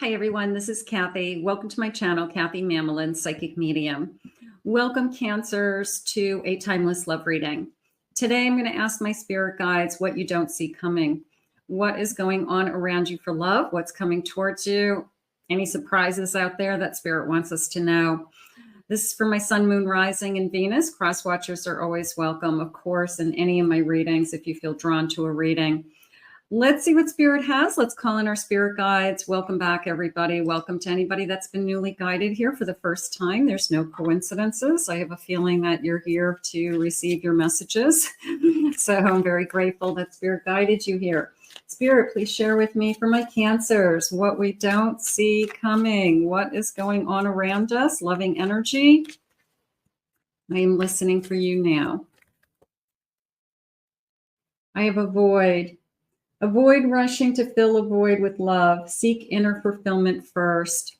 Hi, everyone. This is Kathy. Welcome to my channel, Kathy Mamolen, Psychic Medium. Welcome, Cancers, to a timeless love reading. Today, I'm going to ask my spirit guides what you don't see coming. What is going on around you for love? What's coming towards you? Any surprises out there that spirit wants us to know? This is for my sun, moon, rising, and Venus. Cross watchers are always welcome, of course, in any of my readings if you feel drawn to a reading. Let's see what spirit has. Let's call in our spirit guides. Welcome back, everybody. Welcome to anybody that's been newly guided here for the first time. There's no coincidences. I have a feeling that you're here to receive your messages. So I'm very grateful that spirit guided you here. Spirit, please share with me for my Cancers what we don't see coming. What is going on around us? Loving energy. I am listening for you now. I have a void. Avoid rushing to fill a void with love. Seek inner fulfillment first.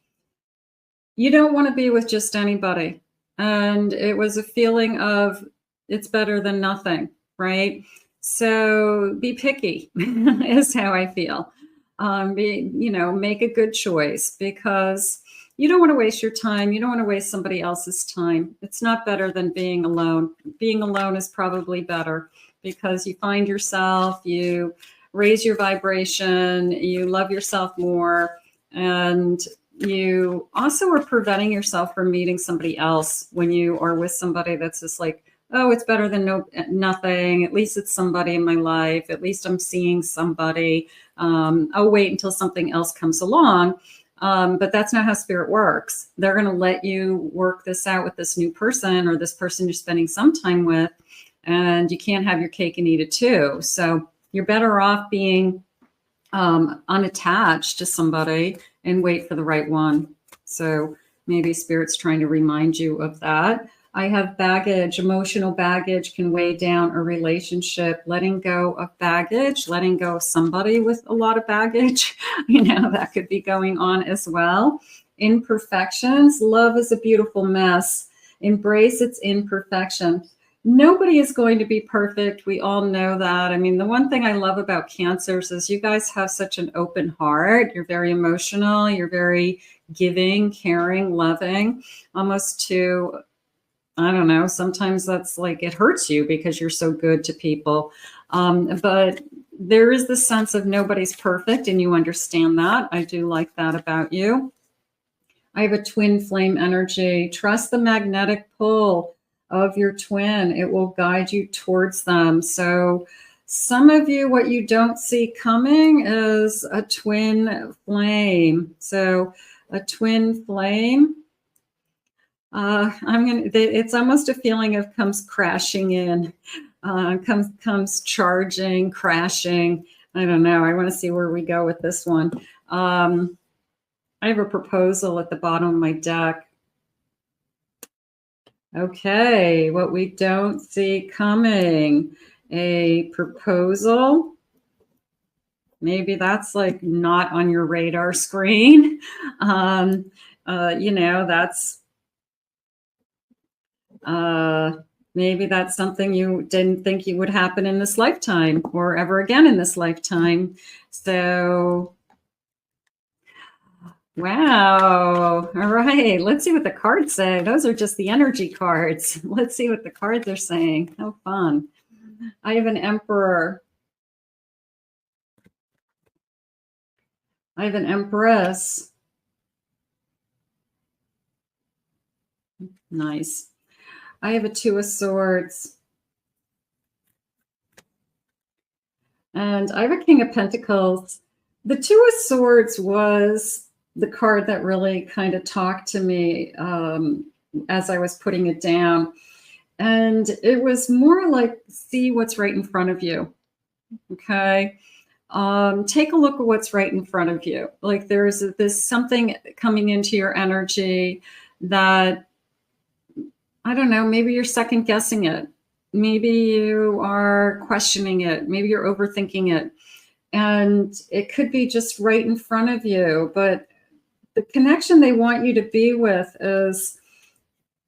You don't want to be with just anybody. And it was a feeling of it's better than nothing, right? So be picky is how I feel. Make a good choice because you don't want to waste your time. You don't want to waste somebody else's time. It's not better than being alone. Being alone is probably better because you find yourself, you raise your vibration, you love yourself more, and you also are preventing yourself from meeting somebody else when you are with somebody that's just like, oh, it's better than nothing. At least it's somebody in my life. At least I'm seeing somebody. I'll wait until something else comes along. But that's not how spirit works. They're going to let you work this out with this new person or this person you're spending some time with, and you can't have your cake and eat it too. So you're better off being unattached to somebody and wait for the right one. So maybe spirit's trying to remind you of that. I have baggage. Emotional baggage can weigh down a relationship. Letting go of baggage, letting go of somebody with a lot of baggage, that could be going on as well. Imperfections. Love is a beautiful mess. Embrace its imperfection. Nobody is going to be perfect. We all know that. I mean, the one thing I love about Cancers is you guys have such an open heart. You're very emotional. You're very giving, caring, loving, almost to, I don't know, sometimes that's like it hurts you because you're so good to people. But there is this sense of nobody's perfect and you understand that. I do like that about you. I have a twin flame energy. Trust the magnetic pull of your twin. It will guide you towards them. So some of you, what you don't see coming is a twin flame. So a twin flame, it's almost a feeling of comes crashing in, comes charging, crashing. I don't know. I want to see where we go with this one. I have a proposal at the bottom of my deck. Okay, what we don't see coming, a proposal. Maybe that's like not on your radar screen. Maybe that's something you didn't think you would happen in this lifetime or ever again in this lifetime. So wow. All right. Let's see what the cards say. Those are just the energy cards. Let's see what the cards are saying. How fun. I have an Emperor. I have an Empress. Nice. I have a Two of Swords. And I have a King of Pentacles. The Two of Swords was the card that really kind of talked to me as I was putting it down. And it was more like, see what's right in front of you. Okay. Take a look at what's right in front of you. Like there's something coming into your energy that, I don't know, maybe you're second guessing it. Maybe you are questioning it. Maybe you're overthinking it. And it could be just right in front of you, but the connection they want you to be with is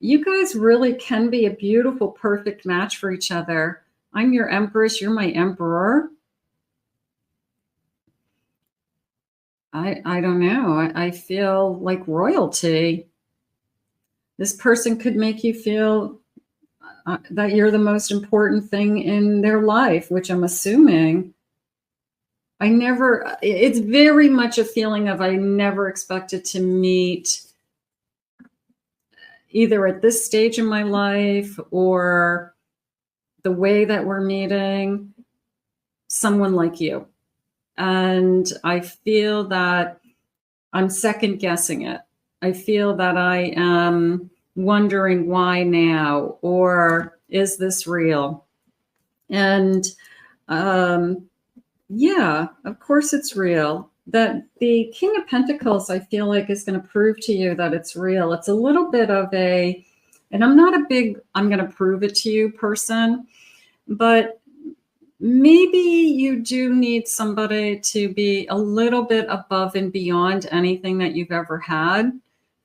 you guys really can be a beautiful, perfect match for each other. I'm your Empress. You're my Emperor. I don't know. I feel like royalty. This person could make you feel that you're the most important thing in their life, which I'm assuming. It's very much a feeling of I never expected to meet, either at this stage in my life or the way that we're meeting, someone like you. And I feel that I'm second guessing it. I feel that I am wondering why now, or is this real? And yeah, of course it's real. That the King of Pentacles, I feel like, is going to prove to you that it's real. It's a little bit of a, and I'm not a big, I'm going to prove it to you person, but maybe you do need somebody to be a little bit above and beyond anything that you've ever had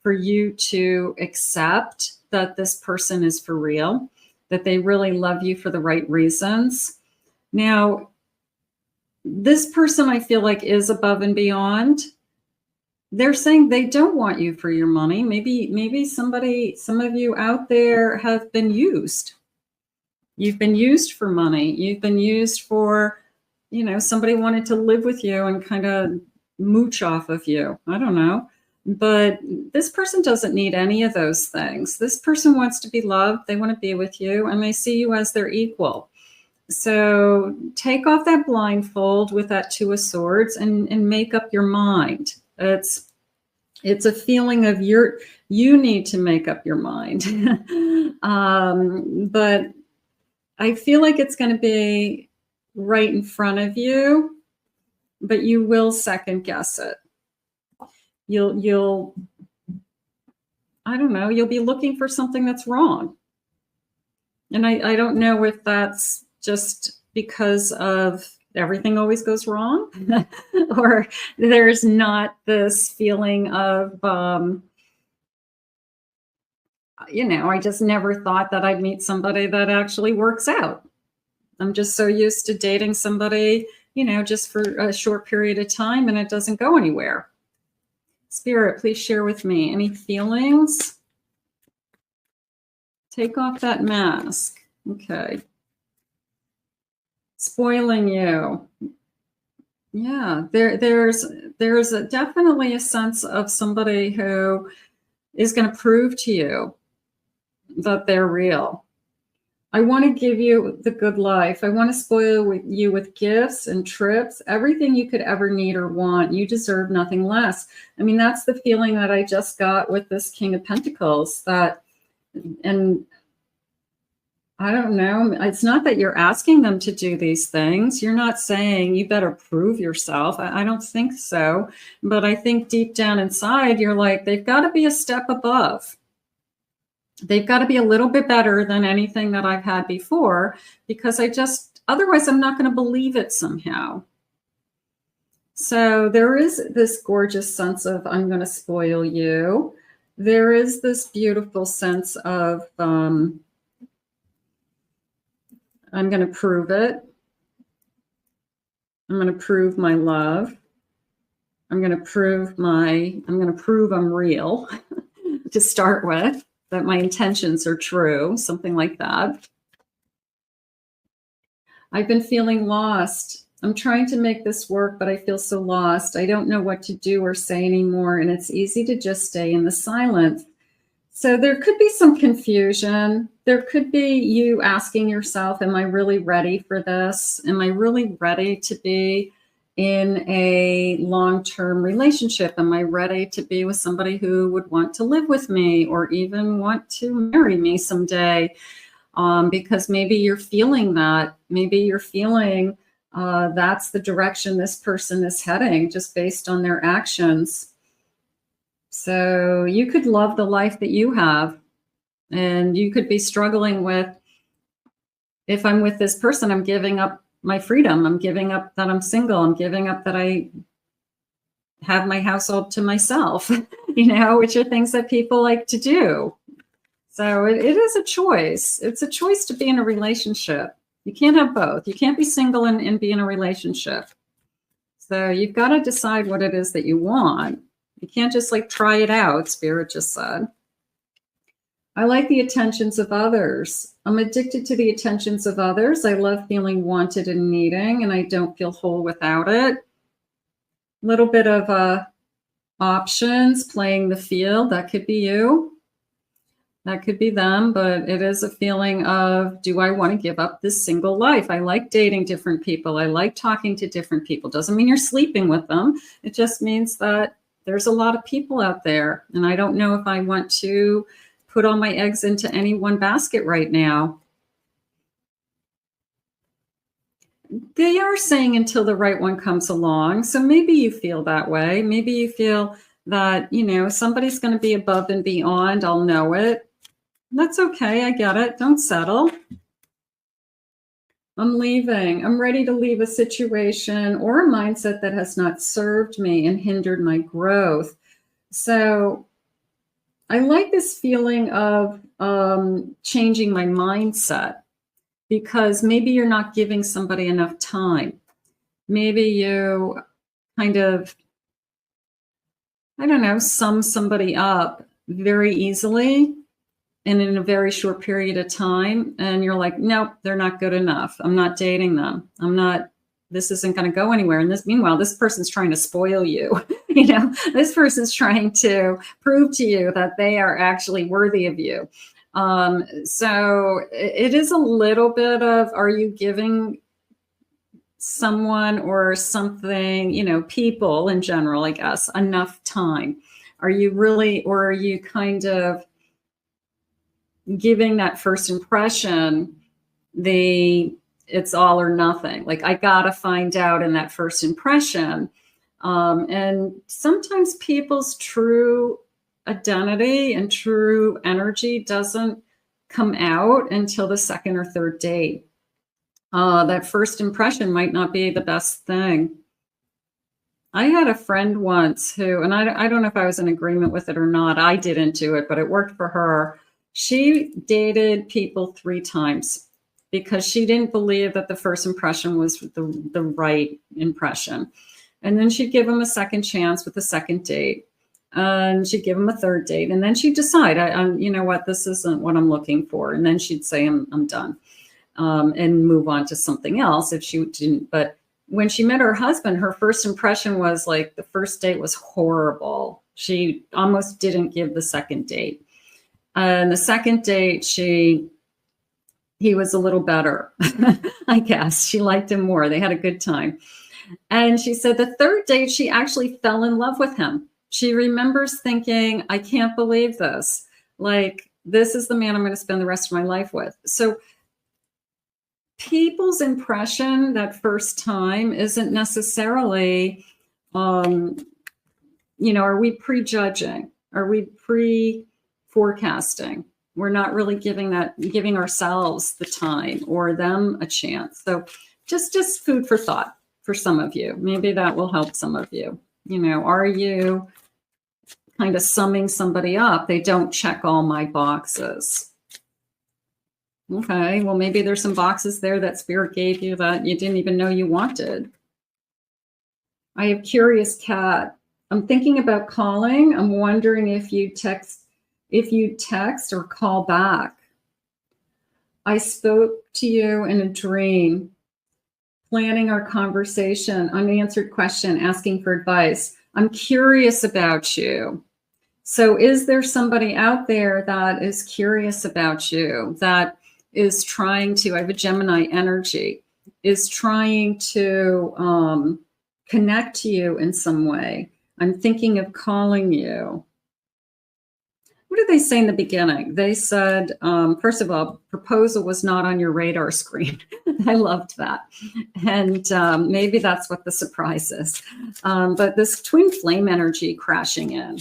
for you to accept that this person is for real, that they really love you for the right reasons. Now, this person, I feel like, is above and beyond. They're saying they don't want you for your money. Maybe some of you out there have been used. You've been used for money. You've been used for, somebody wanted to live with you and kind of mooch off of you. I don't know. But this person doesn't need any of those things. This person wants to be loved. They want to be with you, and they see you as their equal. So take off that blindfold with that Two of Swords and make up your mind. It's a feeling of you need to make up your mind. But I feel like it's going to be right in front of you, but you will second guess it. You'll I don't know, you'll be looking for something that's wrong. And I don't know if that's just because of everything always goes wrong or there's not this feeling of, I just never thought that I'd meet somebody that actually works out. I'm just so used to dating somebody, just for a short period of time and it doesn't go anywhere. Spirit, please share with me any feelings. Take off that mask. Okay. Spoiling you. Yeah, there's definitely a sense of somebody who is going to prove to you that they're real. I want to give you the good life. I want to spoil you with gifts and trips, everything you could ever need or want. You deserve nothing less. I mean, that's the feeling that I just got with this King of Pentacles. And I don't know. It's not that you're asking them to do these things. You're not saying you better prove yourself. I don't think so. But I think deep down inside, you're like, they've got to be a step above. They've got to be a little bit better than anything that I've had before, because otherwise I'm not going to believe it somehow. So there is this gorgeous sense of, I'm going to spoil you. There is this beautiful sense of, I'm going to prove it. I'm going to prove my love. I'm going to prove I'm real to start with, that my intentions are true, something like that. I've been feeling lost. I'm trying to make this work, but I feel so lost. I don't know what to do or say anymore, and it's easy to just stay in the silence. So there could be some confusion. There could be you asking yourself, am I really ready for this? Am I really ready to be in a long-term relationship? Am I ready to be with somebody who would want to live with me or even want to marry me someday? Because maybe you're feeling that. Maybe you're feeling that's the direction this person is heading just based on their actions. So you could love the life that you have, and you could be struggling with, if I'm with this person, I'm giving up my freedom. I'm giving up that I'm single. I'm giving up that I have my household to myself, which are things that people like to do. So it is a choice. It's a choice to be in a relationship. You can't have both. You can't be single and be in a relationship. So you've got to decide what it is that you want. You can't just like try it out, Spirit just said. I like the attentions of others. I'm addicted to the attentions of others. I love feeling wanted and needing, and I don't feel whole without it. A little bit of options, playing the field. That could be you. That could be them, but it is a feeling of, do I want to give up this single life? I like dating different people. I like talking to different people. Doesn't mean you're sleeping with them. It just means that there's a lot of people out there, and I don't know if I want to put all my eggs into any one basket right now. They are saying until the right one comes along. So maybe you feel that way. Maybe you feel that, you know, somebody's going to be above and beyond. I'll know it. That's okay. I get it. Don't settle. I'm leaving. I'm ready to leave a situation or a mindset that has not served me and hindered my growth. So I like this feeling of changing my mindset, because maybe you're not giving somebody enough time. Maybe you kind of, I don't know, sum somebody up very easily and in a very short period of time. And you're like, nope, they're not good enough. I'm not dating them. This isn't going to go anywhere. And meanwhile, this person's trying to spoil you. You know, this person's trying to prove to you that they are actually worthy of you. So it is a little bit of, are you giving someone or something, you know, people in general, I guess, enough time? Are you really, or are you kind of giving that first impression it's all or nothing? Like, I gotta find out in that first impression. And sometimes people's true identity and true energy doesn't come out until the second or third date. That first impression might not be the best thing. I had a friend once who, and I don't know if I was in agreement with it or not. I didn't do it, but it worked for her. She dated people 3 times because she didn't believe that the first impression was the right impression. And then she'd give him a second chance with a second date. And she'd give him a third date. And then she'd decide, you know what, this isn't what I'm looking for. And then she'd say, I'm done, and move on to something else if she didn't. But when she met her husband, her first impression was like the first date was horrible. She almost didn't give the second date. And the second date, he was a little better, I guess. She liked him more. They had a good time. And she said the third date, she actually fell in love with him. She remembers thinking, I can't believe this. Like, this is the man I'm going to spend the rest of my life with. So people's impression that first time isn't necessarily, you know, are we prejudging? Are we pre-forecasting? We're not really giving ourselves the time or them a chance. So just food for thought for some of you. Maybe that will help some of you. You know, are you kind of summing somebody up? They don't check all my boxes. Okay, well, maybe there's some boxes there that Spirit gave you that you didn't even know you wanted. I have Curious Cat. I'm thinking about calling. I'm wondering if you text or call back. I spoke to you in a dream, planning our conversation, unanswered question, asking for advice. I'm curious about you. So is there somebody out there that is curious about you, that is trying to, I have a Gemini energy, is trying to connect to you in some way? I'm thinking of calling you. What did they say in the beginning? They said, first of all, proposal was not on your radar screen. I loved that. And maybe that's what the surprise is. But this twin flame energy crashing in.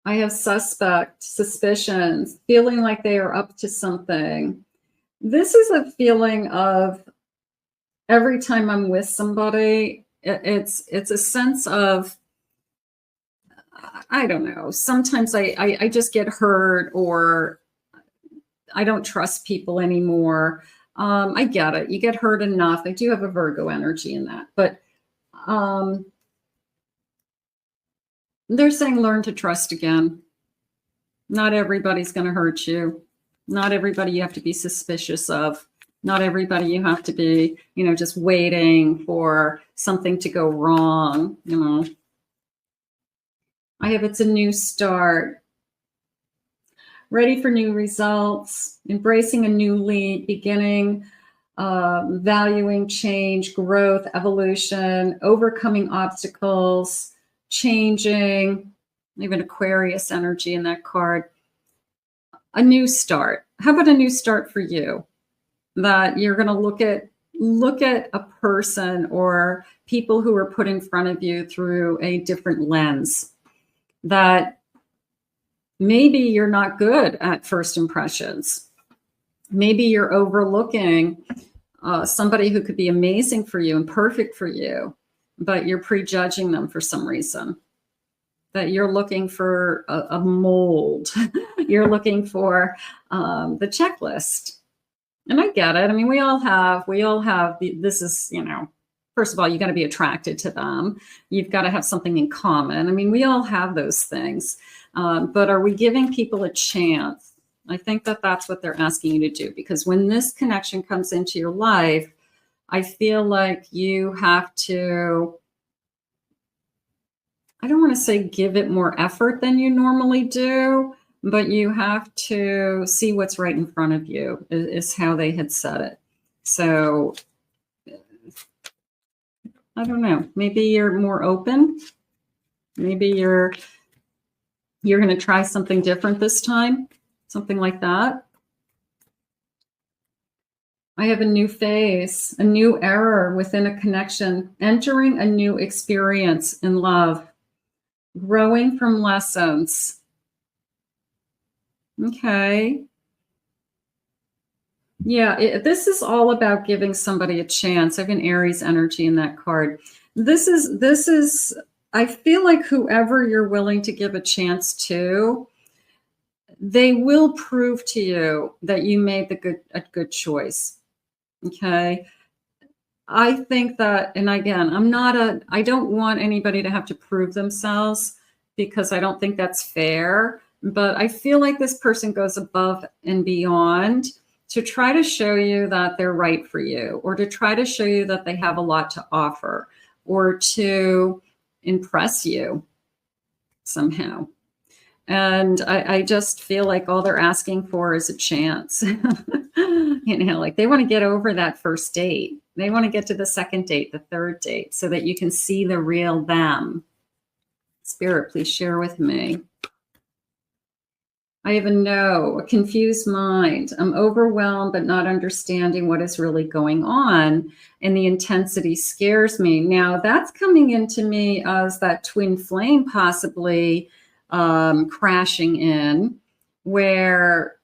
I have suspicions, feeling like they are up to something. This is a feeling of every time I'm with somebody, it's a sense of, I don't know, sometimes I just get hurt, or I don't trust people anymore. I get it. You get hurt enough. I do have a Virgo energy in that, but they're saying learn to trust again. Not everybody's going to hurt you. Not everybody you have to be suspicious of. Not everybody you have to be, just waiting for something to go wrong, I have it's a new start. Ready for new results, embracing a new lead, beginning, valuing change, growth, evolution, overcoming obstacles, changing, even Aquarius energy in that card. A new start. How about a new start for you? That you're going to look at a person or people who are put in front of you through a different lens. That maybe you're not good at first impressions. Maybe you're overlooking somebody who could be amazing for you and perfect for you, but you're prejudging them for some reason. That you're looking for a mold. You're looking for the checklist. And I get it. I mean, we all have, this is, first of all, you got to be attracted to them. You've got to have something in common. I mean, we all have those things. But are we giving people a chance? I think that that's what they're asking you to do, because when this connection comes into your life, I feel like you have to, I don't want to say give it more effort than you normally do, but you have to see what's right in front of you, is how they had said it. So I don't know, maybe you're more open. Maybe you're going to try something different this time, something like that. I have a new phase, a new era within a connection, entering a new experience in love, growing from lessons. Okay. Yeah, this is all about giving somebody a chance. I have an Aries energy in that card. This is, I feel like whoever you're willing to give a chance to, they will prove to you that you made a good choice. Okay. I think that, and again, I don't want anybody to have to prove themselves, because I don't think that's fair. But I feel like this person goes above and beyond to try to show you that they're right for you, or to try to show you that they have a lot to offer, or to impress you somehow. And I just feel like all they're asking for is a chance. Like they want to get over that first date. They want to get to the second date, the third date, so that you can see the real them. Spirit, please share with me. I have a no, a confused mind. I'm overwhelmed, but not understanding what is really going on. And the intensity scares me. Now that's coming into me as that twin flame possibly crashing in, where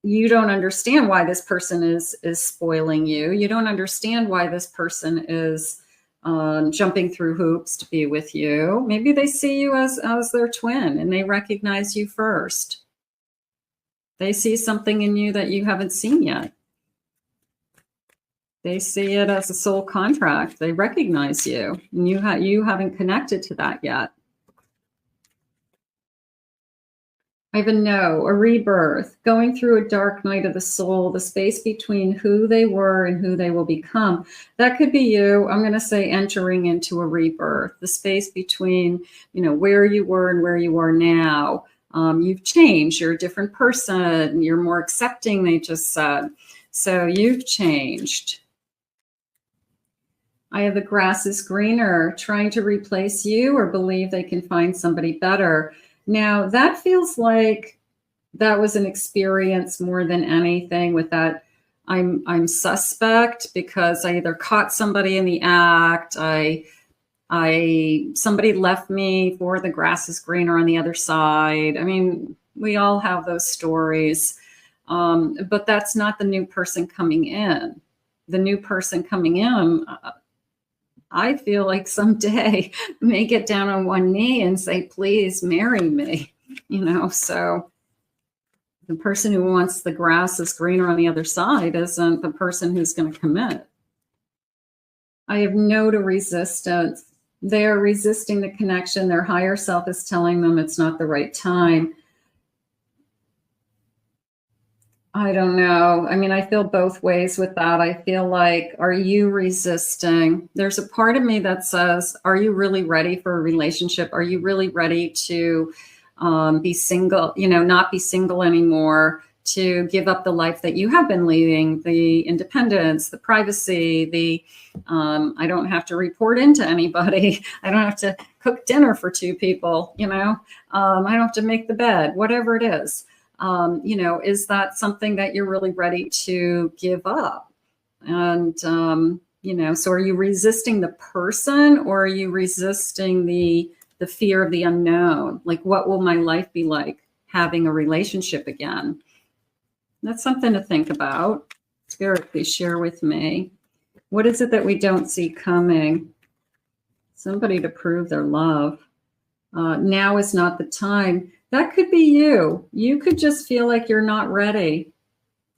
you don't understand why this person is spoiling you. You don't understand why this person is jumping through hoops to be with you. Maybe they see you as their twin and they recognize you first. They see something in you that you haven't seen yet. They see it as a soul contract. They recognize you, and you haven't connected to that yet. I have a no, a rebirth, going through a dark night of the soul, the space between who they were and who they will become. That could be you. I'm going to say entering into a rebirth, the space between, where you were and where you are now. You've changed. You're a different person. You're more accepting, they just said. So you've changed. I have the grass is greener, trying to replace you or believe they can find somebody better. Now, that feels like that was an experience more than anything with that. I'm suspect because I either caught somebody in the act, somebody left me for the grass is greener on the other side. I mean, we all have those stories, but that's not the new person coming in. The new person coming in, I feel like someday may get down on one knee and say, please marry me, so The person who wants the grass is greener on the other side isn't the person who's going to commit. I have no to resistance. They are resisting the connection. Their higher self is telling them it's not the right time. I don't know. I mean, I feel both ways with that. I feel like, are you resisting? There's a part of me that says, are you really ready for a relationship? Are you really ready to be single, not be single anymore, to give up the life that you have been leading, the independence, the privacy, I don't have to report into anybody. I don't have to cook dinner for two people, I don't have to make the bed, whatever it is. Is that something that you're really ready to give up? And, so are you resisting the person, or are you resisting the fear of the unknown? Like, what will my life be like having a relationship again? That's something to think about. Spirit, please share with me. What is it that we don't see coming? Somebody to prove their love. Now is not the time. That could be you. You could just feel like you're not ready.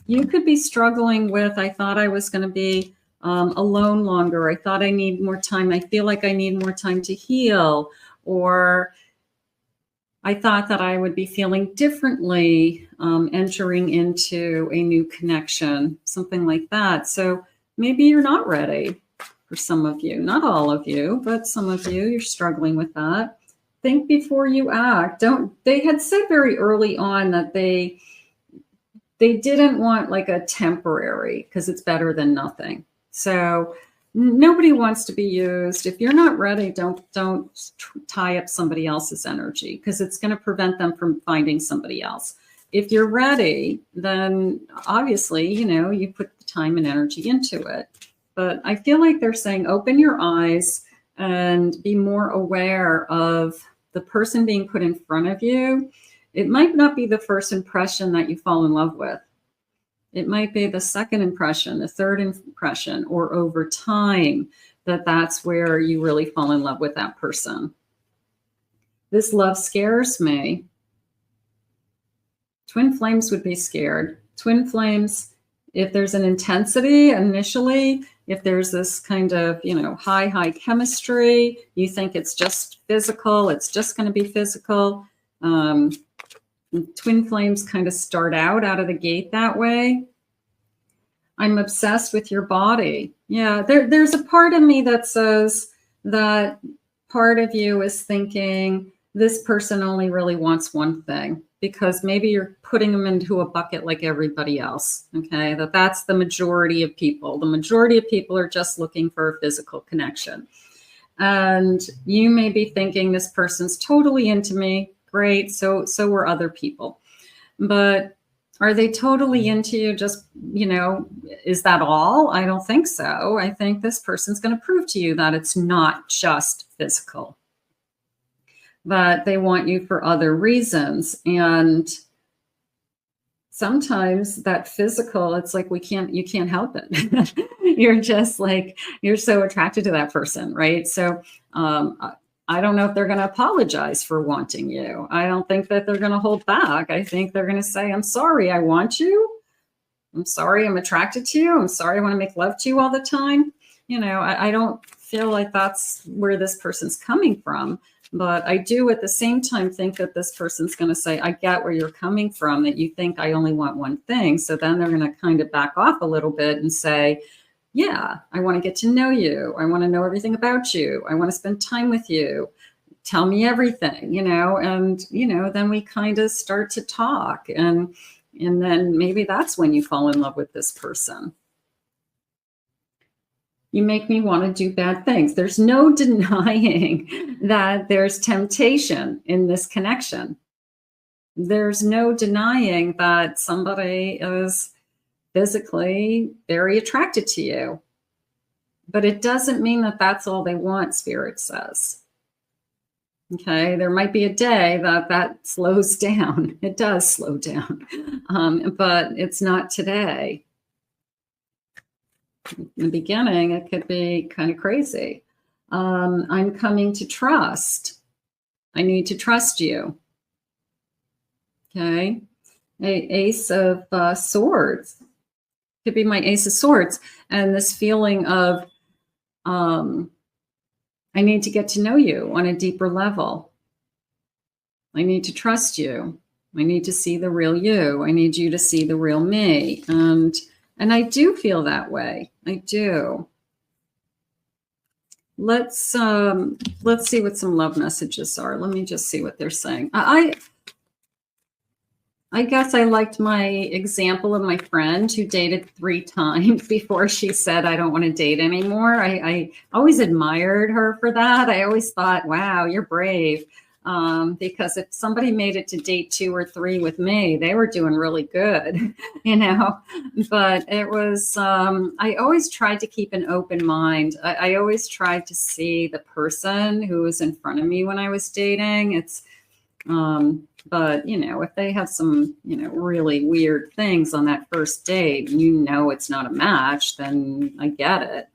You could be struggling with, I thought I was going to be alone longer. I thought I need more time. I feel like I need more time to heal. Or I thought that I would be feeling differently entering into a new connection, something like that. So maybe you're not ready for some of you. Not all of you, but some of you, you're struggling with that. Think before you act. They had said very early on that they didn't want like a temporary, because it's better than nothing. So nobody wants to be used. If you're not ready, don't tie up somebody else's energy, because it's going to prevent them from finding somebody else. If you're ready, then obviously, you put the time and energy into it. But I feel like they're saying, open your eyes and be more aware of the person being put in front of you. It might not be the first impression that you fall in love with. It might be the second impression, the third impression, or over time, that's where you really fall in love with that person. This love scares me. Twin flames would be scared. Twin flames, if there's an intensity initially, if there's this kind of, high chemistry, you think it's just physical, it's just going to be physical. Twin flames kind of start out of the gate that way. I'm obsessed with your body. Yeah, there's a part of me that says that part of you is thinking this person only really wants one thing, because maybe you're putting them into a bucket like everybody else. Okay, that's the majority of people. The majority of people are just looking for a physical connection. And you may be thinking this person's totally into me. Great, so were other people. But are they totally into you? Just, is that all? I don't think so. I think this person's going to prove to you that it's not just physical, but they want you for other reasons. And sometimes that physical, it's like you can't help it. You're just like, you're so attracted to that person, right? So I don't know if they're going to apologize for wanting you. I don't think that they're going to hold back. I think they're going to say, I'm sorry, I want you. I'm sorry, I'm attracted to you. I'm sorry, I want to make love to you all the time. I don't feel like that's where this person's coming from. But I do at the same time think that this person's going to say, I get where you're coming from, that you think I only want one thing. So then they're going to kind of back off a little bit and say, yeah, I want to get to know you. I want to know everything about you. I want to spend time with you. Tell me everything, and, then we kind of start to talk. And then maybe that's when you fall in love with this person. You make me want to do bad things. There's no denying that there's temptation in this connection. There's no denying that somebody is physically very attracted to you. But it doesn't mean that that's all they want, Spirit says. Okay, there might be a day that slows down. It does slow down, but it's not today. In the beginning, it could be kind of crazy. I'm coming to trust. I need to trust you. Okay. Ace of Swords. Could be my Ace of Swords. And this feeling of, I need to get to know you on a deeper level. I need to trust you. I need to see the real you. I need you to see the real me. And I do feel that way. I do. Let's see what some love messages are. Let me just see what they're saying. I guess I liked my example of my friend who dated 3 times before she said, I don't want to date anymore. I always admired her for that. I always thought, wow, you're brave. Because if somebody made it to date 2 or 3 with me, they were doing really good, you know, but it was, I always tried to keep an open mind. I always tried to see the person who was in front of me when I was dating. But you know, if they have some, you know, really weird things on that first date, you know, it's not a match, then I get it.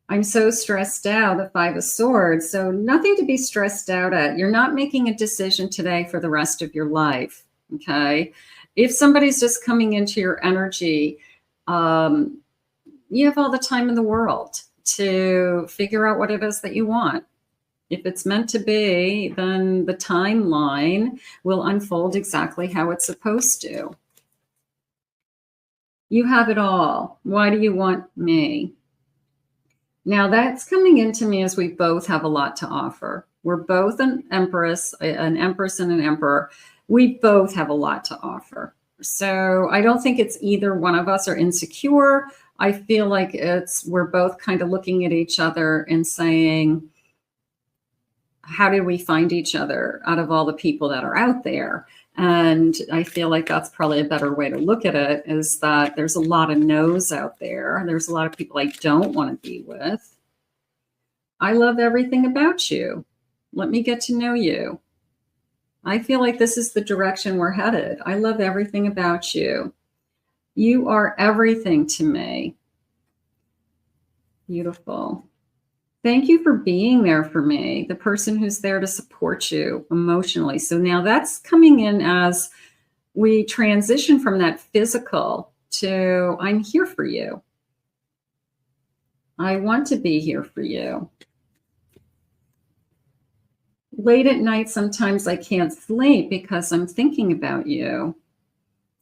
I'm so stressed out, the 5 of Swords. So nothing to be stressed out at. You're not making a decision today for the rest of your life, okay? If somebody's just coming into your energy, you have all the time in the world to figure out what it is that you want. If it's meant to be, then the timeline will unfold exactly how it's supposed to. You have it all. Why do you want me? Now that's coming into me as we both have a lot to offer. We're both an empress and an emperor. We both have a lot to offer. So I don't think it's either one of us are insecure. I feel like we're both kind of looking at each other and saying, how did we find each other out of all the people that are out there? And I feel like that's probably a better way to look at it, is that there's a lot of no's out there. There's a lot of people I don't want to be with. I love everything about you. Let me get to know you. I feel like this is the direction we're headed. I love everything about you. You are everything to me. Beautiful. Thank you for being there for me, the person who's there to support you emotionally. So now that's coming in as we transition from that physical to I'm here for you. I want to be here for you. Late at night, sometimes I can't sleep because I'm thinking about you.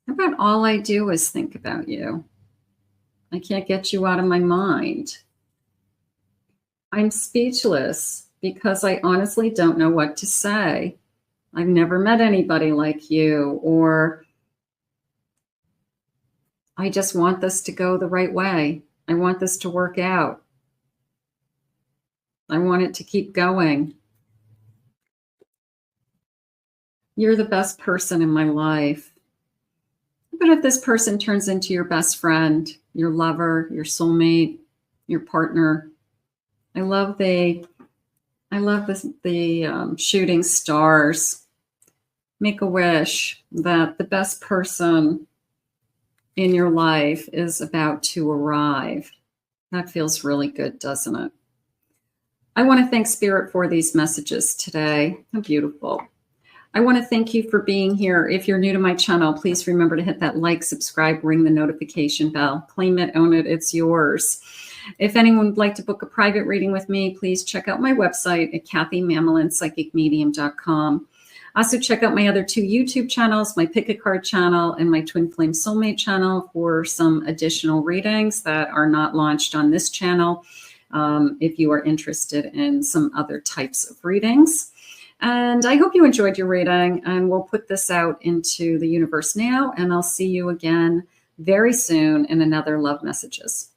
How about all I do is think about you? I can't get you out of my mind. I'm speechless because I honestly don't know what to say. I've never met anybody like you, or I just want this to go the right way. I want this to work out. I want it to keep going. You're the best person in my life. But if this person turns into your best friend, your lover, your soulmate, your partner, I love the shooting stars. Make a wish that the best person in your life is about to arrive. That feels really good, doesn't it? I want to thank Spirit for these messages today. How beautiful. I want to thank you for being here. If you're new to my channel, please remember to hit that like, subscribe, ring the notification bell. Claim it, own it, it's yours. If anyone would like to book a private reading with me, please check out my website at KathyMamolenPsychicMedium.com. Also check out my other 2 YouTube channels, my Pick a Card channel and my Twin Flame Soulmate channel for some additional readings that are not launched on this channel. If you are interested in some other types of readings. And I hope you enjoyed your reading, and we'll put this out into the universe now, and I'll see you again very soon in another Love Messages.